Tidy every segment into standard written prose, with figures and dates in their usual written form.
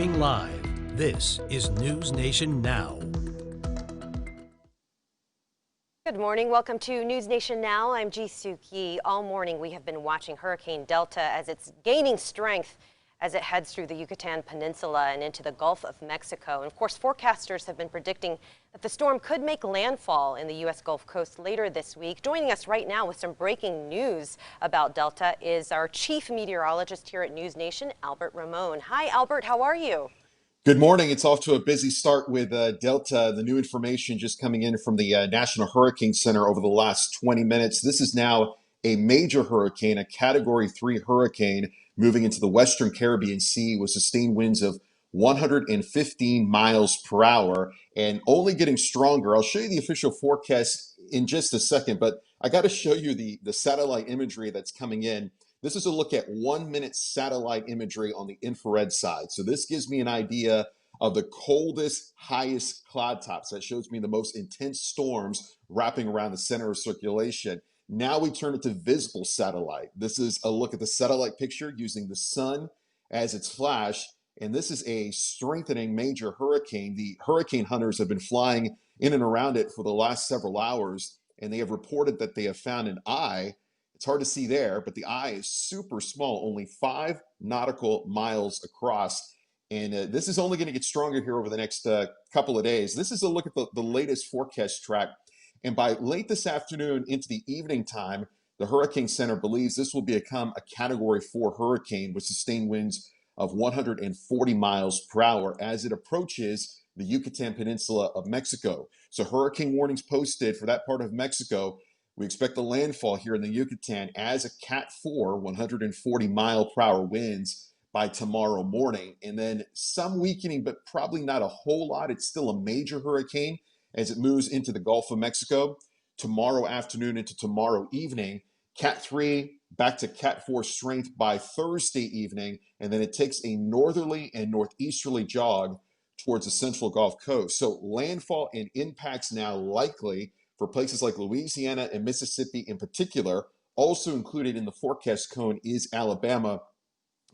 Streaming live, this is NewsNation Now. Good morning. Welcome to NewsNation Now. I'm Ji Soo-ki. All morning we have been watching Hurricane Delta as it's gaining strength as it heads through the Yucatan Peninsula and into the Gulf of Mexico. And of course, forecasters have been predicting that the storm could make landfall in the U.S. Gulf Coast later this week. Joining us right now with some breaking news about Delta is our chief meteorologist here at NewsNation, Albert Ramon. Hi, Albert. How are you? Good morning. It's off to a busy start with Delta. The new information just coming in from the National Hurricane Center over the last 20 minutes. This is now a major hurricane, a Category 3 hurricane moving into the Western Caribbean Sea with sustained winds of 115 miles per hour and only getting stronger. I'll show you the official forecast in just a second, but I got to show you the satellite imagery that's coming in. This is a look at 1 minute satellite imagery on the infrared side. So this gives me an idea of the coldest, highest cloud tops. That shows me the most intense storms wrapping around the center of circulation. Now we turn it to visible satellite. This is a look at the satellite picture using the sun as its flash. And this is a strengthening major hurricane. The hurricane hunters have been flying in and around it for the last several hours, and they have reported that they have found an eye. It's hard to see there, but the eye is super small, only 5 nautical miles across. And this is only going to get stronger here over the next couple of days. This is a look at the latest forecast track. And by late this afternoon into the evening time, the Hurricane Center believes this will become a Category 4 hurricane with sustained winds of 140 miles per hour as it approaches the Yucatan Peninsula of Mexico. So hurricane warnings posted for that part of Mexico. We expect the landfall here in the Yucatan as a Cat 4, 140 mile per hour winds by tomorrow morning. And then some weakening, but probably not a whole lot. It's still a major hurricane as it moves into the Gulf of Mexico tomorrow afternoon into tomorrow evening. Cat 3 back to Cat 4 strength by Thursday evening, and then it takes a northerly and northeasterly jog towards the central Gulf Coast. So landfall and impacts now likely for places like Louisiana and Mississippi in particular. Also included in the forecast cone is Alabama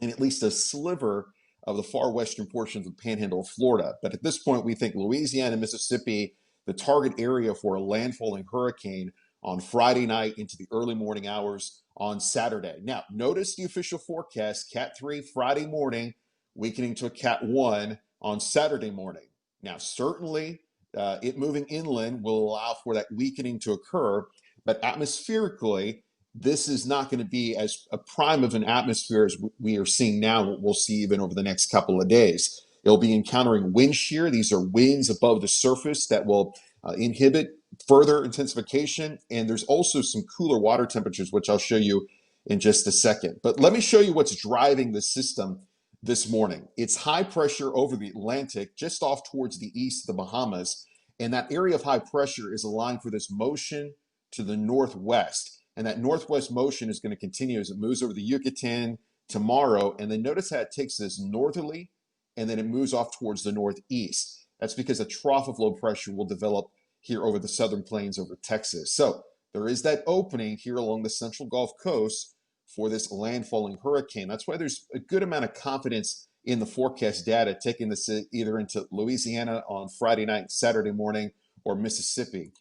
and at least a sliver of the far western portions of the panhandle of Florida. But at this point, we think Louisiana and Mississippi, the target area for a landfalling hurricane on Friday night into the early morning hours on Saturday. Now, notice the official forecast, Cat 3 Friday morning, weakening to a Cat 1 on Saturday morning. Now, certainly, it moving inland will allow for that weakening to occur, but atmospherically, this is not going to be as a prime of an atmosphere as we are seeing now, what we'll see even over the next couple of days. It'll be encountering wind shear. These are winds above the surface that will inhibit further intensification. And there's also some cooler water temperatures, which I'll show you in just a second. But let me show you what's driving the system this morning. It's high pressure over the Atlantic, just off towards the east of the Bahamas. And that area of high pressure is aligned for this motion to the northwest. And that northwest motion is going to continue as it moves over the Yucatan tomorrow. And then notice how it takes this northerly and then it moves off towards the northeast. That's because a trough of low pressure will develop here over the southern plains over Texas. So there is that opening here along the central Gulf Coast for this landfalling hurricane. That's why there's a good amount of confidence in the forecast data, taking this either into Louisiana on Friday night, Saturday morning, or Mississippi.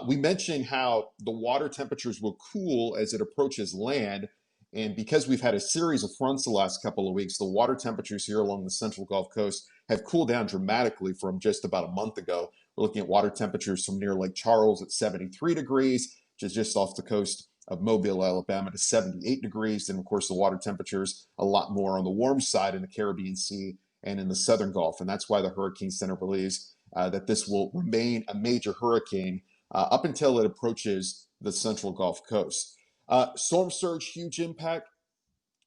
We mentioned how the water temperatures will cool as it approaches land. And because we've had a series of fronts the last couple of weeks, the water temperatures here along the central Gulf Coast have cooled down dramatically from just about a month ago. We're looking at water temperatures from near Lake Charles at 73 degrees, which is just off the coast of Mobile, Alabama, to 78 degrees. And of course, the water temperatures a lot more on the warm side in the Caribbean Sea and in the southern Gulf. And that's why the Hurricane Center believes that this will remain a major hurricane up until it approaches the central Gulf Coast. Storm surge, huge impact.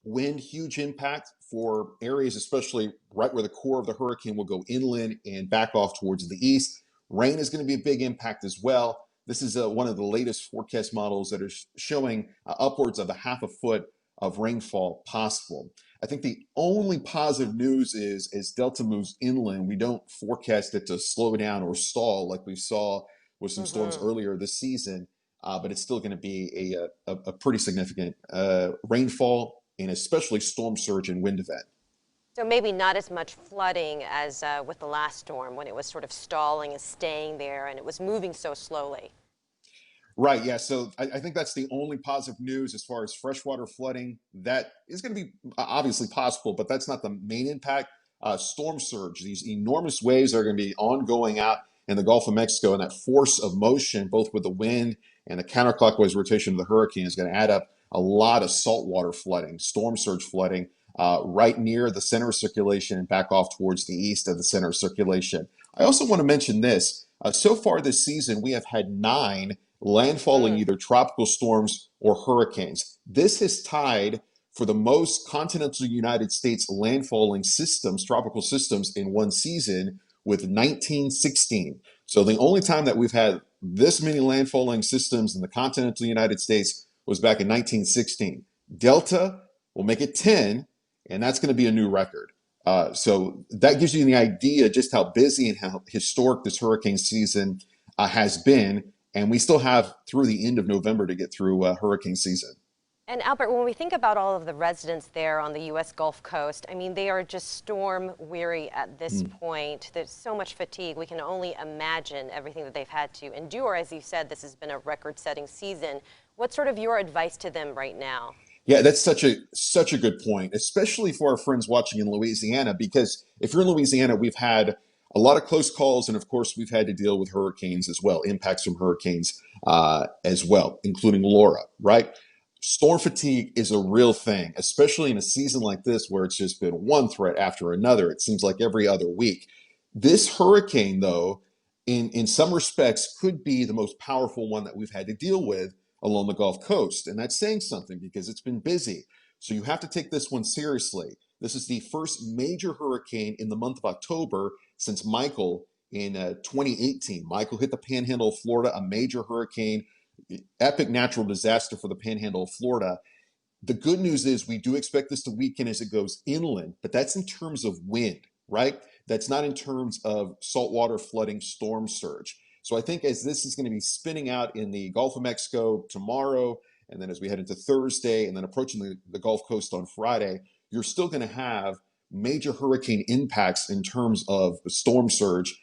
Wind, huge impact for areas, especially right where the core of the hurricane will go inland and back off towards the east. Rain is going to be a big impact as well. This is one of the latest forecast models that are showing upwards of a half a foot of rainfall possible. I think the only positive news is as Delta moves inland, we don't forecast it to slow down or stall like we saw with some storms earlier this season. But it's still going to be a pretty significant rainfall and especially storm surge and wind event. So maybe not as much flooding as with the last storm when it was sort of stalling and staying there and it was moving so slowly. Right. Yeah. So I think that's the only positive news as far as freshwater flooding. That is going to be obviously possible, but that's not the main impact. Storm surge, these enormous waves are going to be ongoing out in the Gulf of Mexico, and that force of motion, both with the wind and the counterclockwise rotation of the hurricane, is going to add up a lot of saltwater flooding, storm surge flooding, right near the center of circulation and back off towards the east of the center of circulation. I also want to mention this. So far this season, we have had 9 landfalling Mm. either tropical storms or hurricanes. This has tied for the most continental United States landfalling systems, tropical systems in one season with 1916. So the only time that we've had this many landfalling systems in the continental United States was back in 1916. Delta will make it 10, and that's going to be a new record. So that gives you the idea just how busy and how historic this hurricane season has been. And we still have through the end of November to get through hurricane season. And Albert, when we think about all of the residents there on the U.S. Gulf Coast, I mean, they are just storm weary at this point. There's so much fatigue. We can only imagine everything that they've had to endure. As you said, this has been a record-setting season. What's sort of your advice to them right now? Yeah, that's such a good point, especially for our friends watching in Louisiana, because if you're in Louisiana, we've had a lot of close calls, and of course, we've had to deal with hurricanes as well, impacts from hurricanes as well, including Laura, right? Storm fatigue is a real thing, especially in a season like this where it's just been one threat after another. It seems like every other week. This hurricane, though, in some respects, could be the most powerful one that we've had to deal with along the Gulf Coast. And that's saying something because it's been busy. So you have to take this one seriously. This is the first major hurricane in the month of October since Michael in 2018. Michael hit the panhandle of Florida, a major hurricane, epic natural disaster for the panhandle of Florida. The good news is we do expect this to weaken as it goes inland, but that's in terms of wind, right? That's not in terms of saltwater flooding storm surge. So I think as this is going to be spinning out in the Gulf of Mexico tomorrow, and then as we head into Thursday, and then approaching the Gulf Coast on Friday, you're still going to have major hurricane impacts in terms of the storm surge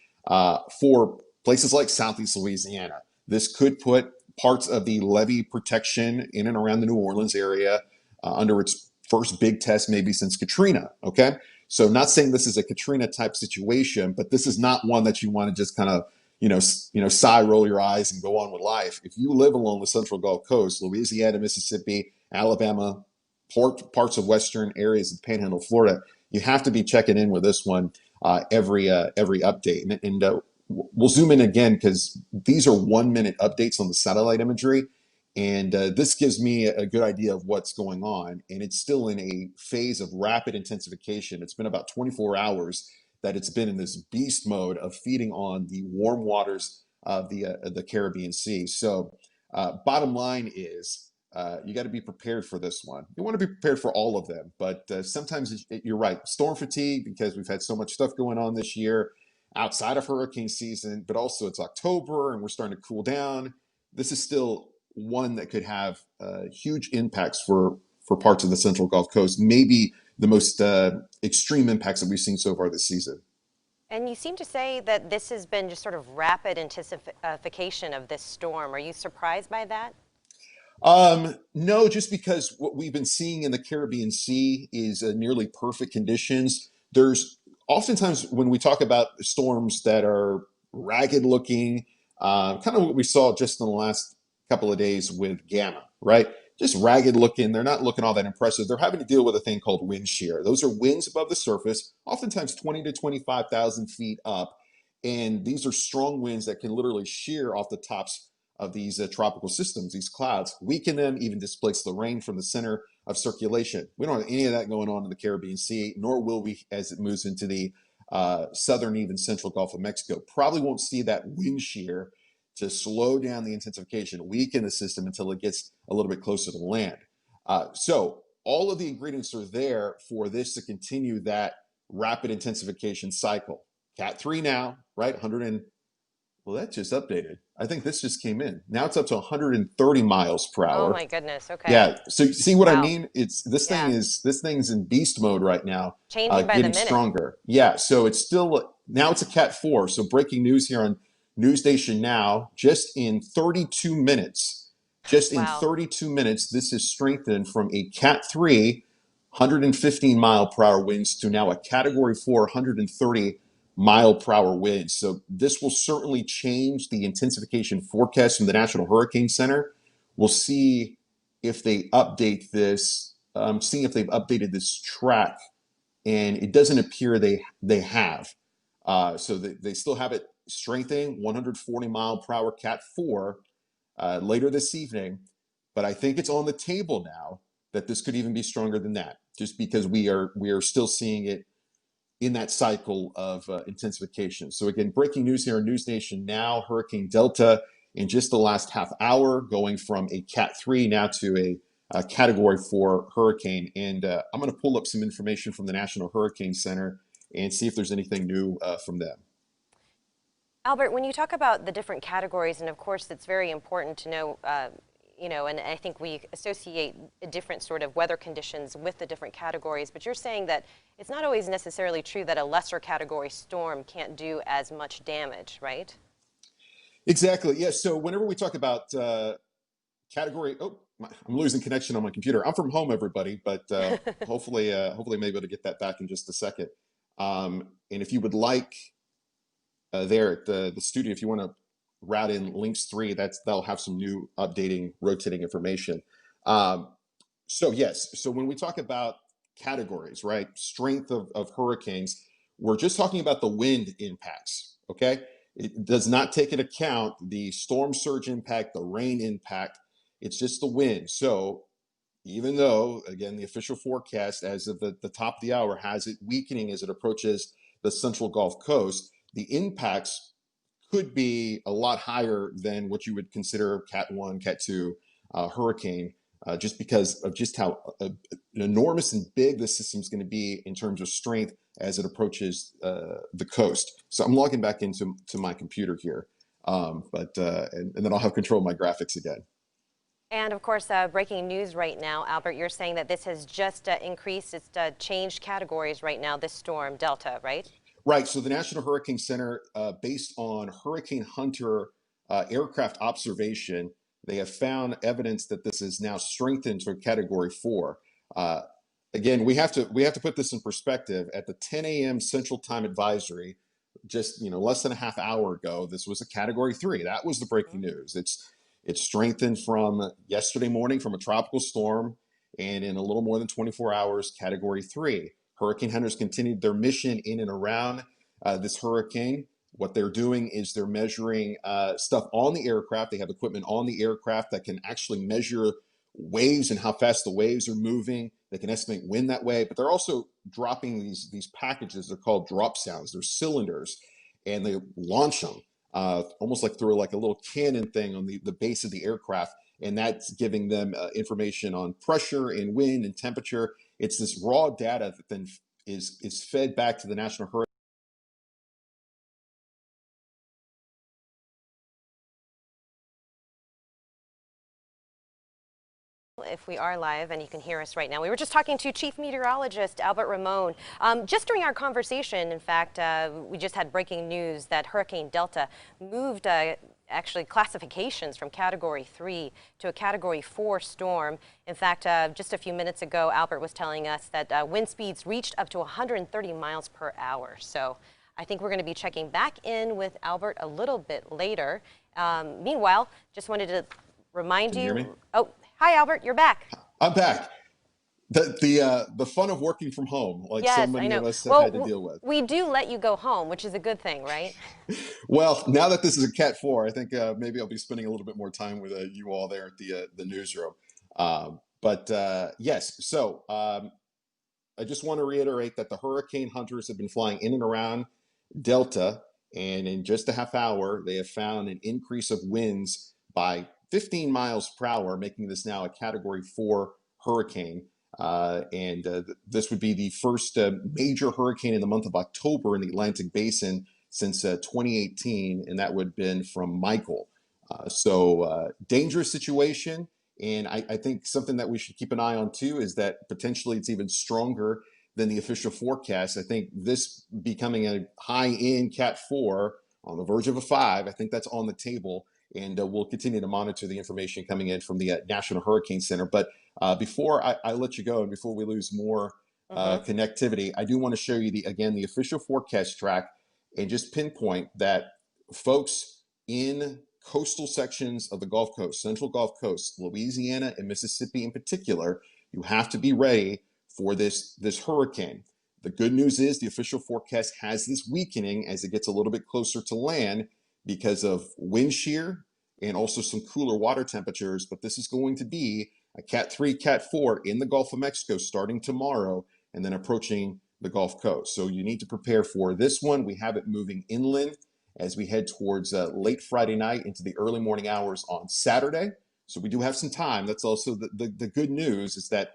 for places like Southeast Louisiana. This could put parts of the levee protection in and around the New Orleans area under its first big test maybe since Katrina. Okay, so not saying this is a Katrina type situation, but this is not one that you want to just kind of sigh, roll your eyes, and go on with life. If you live along the Central Gulf Coast, Louisiana, Mississippi, Alabama, parts of western areas of the Panhandle, of Florida, you have to be checking in with this one every update. And we'll zoom in again because these are 1 minute updates on the satellite imagery. And this gives me a good idea of what's going on. And it's still in a phase of rapid intensification. It's been about 24 hours that it's been in this beast mode of feeding on the warm waters of the Caribbean Sea. So bottom line is you got to be prepared for this one. You want to be prepared for all of them, but sometimes you're right. Storm fatigue, because we've had so much stuff going on this year outside of hurricane season, but also it's October and we're starting to cool down. This is still one that could have huge impacts for parts of the Central Gulf Coast, maybe the most extreme impacts that we've seen so far this season. And you seem to say that this has been just sort of rapid intensification of this storm. Are you surprised by that? No, just because what we've been seeing in the Caribbean Sea is nearly perfect conditions. There's oftentimes when we talk about storms that are ragged looking, kind of what we saw just in the last couple of days with Gamma, right? Just ragged looking. They're not looking all that impressive. They're having to deal with a thing called wind shear. Those are winds above the surface, oftentimes 20 to 25,000 feet up. And these are strong winds that can literally shear off the tops of these tropical systems, these clouds, weaken them, even displace the rain from the center of circulation. We don't have any of that going on in the Caribbean Sea, nor will we as it moves into the southern, even central Gulf of Mexico. Probably won't see that wind shear to slow down the intensification, weaken the system until it gets a little bit closer to land. So all of the ingredients are there for this to continue that rapid intensification cycle. Cat 3 now, right? Well, that just updated. I think this just came in. Now it's up to 130 miles per Oh hour. my goodness. Okay. Yeah. So see what I Wow. mean? It's Yeah. this thing's in beast mode right now, Changing by the getting minute. stronger. Yeah. So it's still now it's a Cat 4. So breaking news here on NewsNation now. Just in Wow. 32 minutes, this has strengthened from a Cat 3, 115 mile per hour winds to now a Category 4, 130 mile per hour winds. So this will certainly change the intensification forecast from the National Hurricane Center. We'll see if they update this, seeing if they've updated this track, and it doesn't appear they have. So they still have it strengthening 140 mile per hour Cat 4 later this evening, but I think it's on the table now that this could even be stronger than that, just because we are still seeing it in that cycle of intensification. So again, breaking news here on NewsNation now: Hurricane Delta in just the last half hour, going from a Cat 3 now to a Category 4 hurricane. And I'm going to pull up some information from the National Hurricane Center and see if there's anything new from them. Albert, when you talk about the different categories, and of course it's very important to know, and I think we associate different sort of weather conditions with the different categories, but you're saying that it's not always necessarily true that a lesser category storm can't do as much damage, right? Exactly. Yeah. So whenever we talk about category, I'm losing connection on my computer. I'm from home, everybody, but hopefully I'm able to get that back in just a second. And if you would like there at the studio, if you want to route in links 3, that'll have some new updating, rotating information. Um, so yes, so when we talk about categories, right, strength of hurricanes, we're just talking about the wind impacts. Okay, it does not take into account the storm surge impact, the rain impact. It's just the wind. So even though, again, the official forecast as of the top of the hour has it weakening as it approaches the central Gulf Coast, the impacts could be a lot higher than what you would consider Cat 1, Cat 2 hurricane, just because of just how enormous and big the system is going to be in terms of strength as it approaches the coast. So I'm logging back into my computer here, and then I'll have control of my graphics again. And of course, breaking news right now, Albert, you're saying that this has just increased, it's changed categories right now, this storm, Delta, right? Right. So the National Hurricane Center, based on Hurricane Hunter aircraft observation, they have found evidence that this is now strengthened to a Category 4. Uh, Again, we have to put this in perspective. At the 10 a.m. Central Time advisory, just less than a half hour ago, this was a Category 3. That was the breaking news. It's strengthened from yesterday morning from a tropical storm, and in a little more than 24 hours, Category 3. Hurricane hunters continued their mission in and around this hurricane. What they're doing is they're measuring stuff on the aircraft. They have equipment on the aircraft that can actually measure waves and how fast the waves are moving. They can estimate wind that way, but they're also dropping these packages. They're called drop sounds. They're cylinders, and they launch them almost like through like a little cannon thing on the base of the aircraft, and that's giving them information on pressure and wind and temperature. It's this raw data that then is fed back to the National Hurricane. If we are live and you can hear us right now. We were just talking to Chief Meteorologist Albert Ramon. Just during our conversation, in fact, we just had breaking news that Hurricane Delta moved actually classifications from Category 3 to a Category 4 storm. In fact, just a few minutes ago, Albert was telling us that wind speeds reached up to 130 miles per hour. So I think we're going to be checking back in with Albert a little bit later. Meanwhile, just wanted to remind Can you hear me? you. Oh, hi, Albert, you're back. I'm back. The fun of working from home, like so Yes, I many know. of us have had to Well, deal with. we do let you go home, which is a good thing, right? Well, now that this is a Cat 4, I think maybe I'll be spending a little bit more time with you all there at the newsroom. But yes, so I just want to reiterate that the hurricane hunters have been flying in and around Delta, and in just a half hour, they have found an increase of winds by 15 miles per hour, making this now a Category 4 hurricane. And this would be the first major hurricane in the month of October in the Atlantic Basin since 2018, and that would have been from Michael. So dangerous situation. And I think something that we should keep an eye on too is that potentially it's even stronger than the official forecast. I think this becoming a high-end Cat 4 on the verge of a 5, I think that's on the table. And we'll continue to monitor the information coming in from the National Hurricane Center. But before I let you go and before we lose more connectivity, I do want to show you the official forecast track and just pinpoint that folks in coastal sections of the Gulf Coast, Central Gulf Coast, Louisiana and Mississippi in particular, you have to be ready for this hurricane. The good news is the official forecast has this weakening as it gets a little bit closer to land because of wind shear and also some cooler water temperatures. But this is going to be a Cat 3, Cat 4 in the Gulf of Mexico starting tomorrow and then approaching the Gulf Coast. So you need to prepare for this one. We have it moving inland as we head towards late Friday night into the early morning hours on Saturday. So we do have some time. That's also the good news is that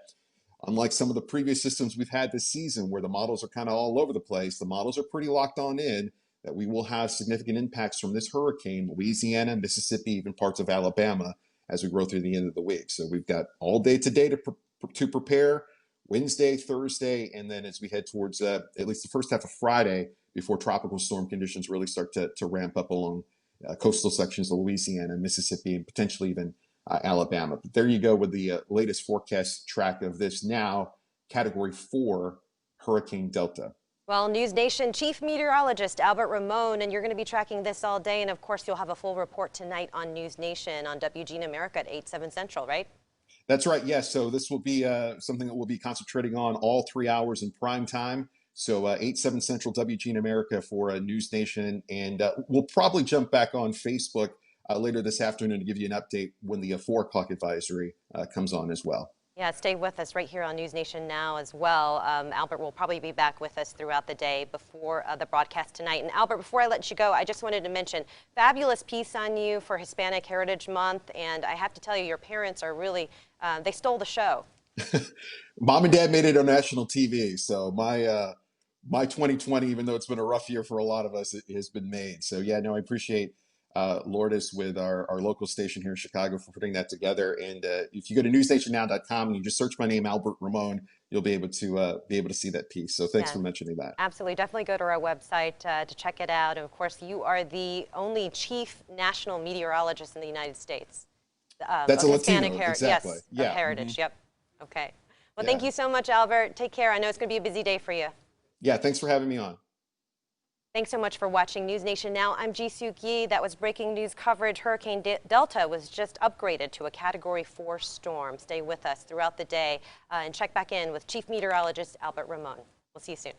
unlike some of the previous systems we've had this season where the models are kind of all over the place, the models are pretty locked on in that we will have significant impacts from this hurricane, Louisiana, Mississippi, even parts of Alabama as we grow through the end of the week. So we've got all day today to prepare, Wednesday, Thursday, and then as we head towards at least the first half of Friday before tropical storm conditions really start to ramp up along coastal sections of Louisiana, Mississippi, and potentially even Alabama. But there you go with the latest forecast track of this now Category 4 Hurricane Delta. Well, NewsNation Chief Meteorologist Albert Ramon, and you're going to be tracking this all day. And of course, you'll have a full report tonight on NewsNation on WGN America at 8/7 Central, right? That's right. Yes. So this will be something that we'll be concentrating on all 3 hours in prime time. So 8/7 Central WGN America for NewsNation. And we'll probably jump back on Facebook later this afternoon to give you an update when the 4 o'clock advisory comes on as well. Yeah, stay with us right here on NewsNation Now as well. Albert will probably be back with us throughout the day before the broadcast tonight. And Albert, before I let you go, I just wanted to mention, fabulous piece on you for Hispanic Heritage Month. And I have to tell you, your parents are really, they stole the show. Mom and Dad made it on national TV. So my 2020, even though it's been a rough year for a lot of us, it has been made. So yeah, no, I appreciate Lourdes with our local station here in Chicago for putting that together. And if you go to newsnationnow.com and you just search my name, Albert Ramon, you'll be able to see that piece. So thanks for mentioning that. Absolutely. Definitely go to our website to check it out. And of course, you are the only chief national meteorologist in the United States. That's a Hispanic Latino, exactly. Yes, yeah. of heritage. Mm-hmm. Yep. Okay. Well, thank you so much, Albert. Take care. I know it's going to be a busy day for you. Yeah, thanks for having me on. Thanks so much for watching NewsNation Now. I'm Ji-Suk Yi. That was breaking news coverage. Hurricane Delta was just upgraded to a Category 4 storm. Stay with us throughout the day and check back in with Chief Meteorologist Albert Ramon. We'll see you soon.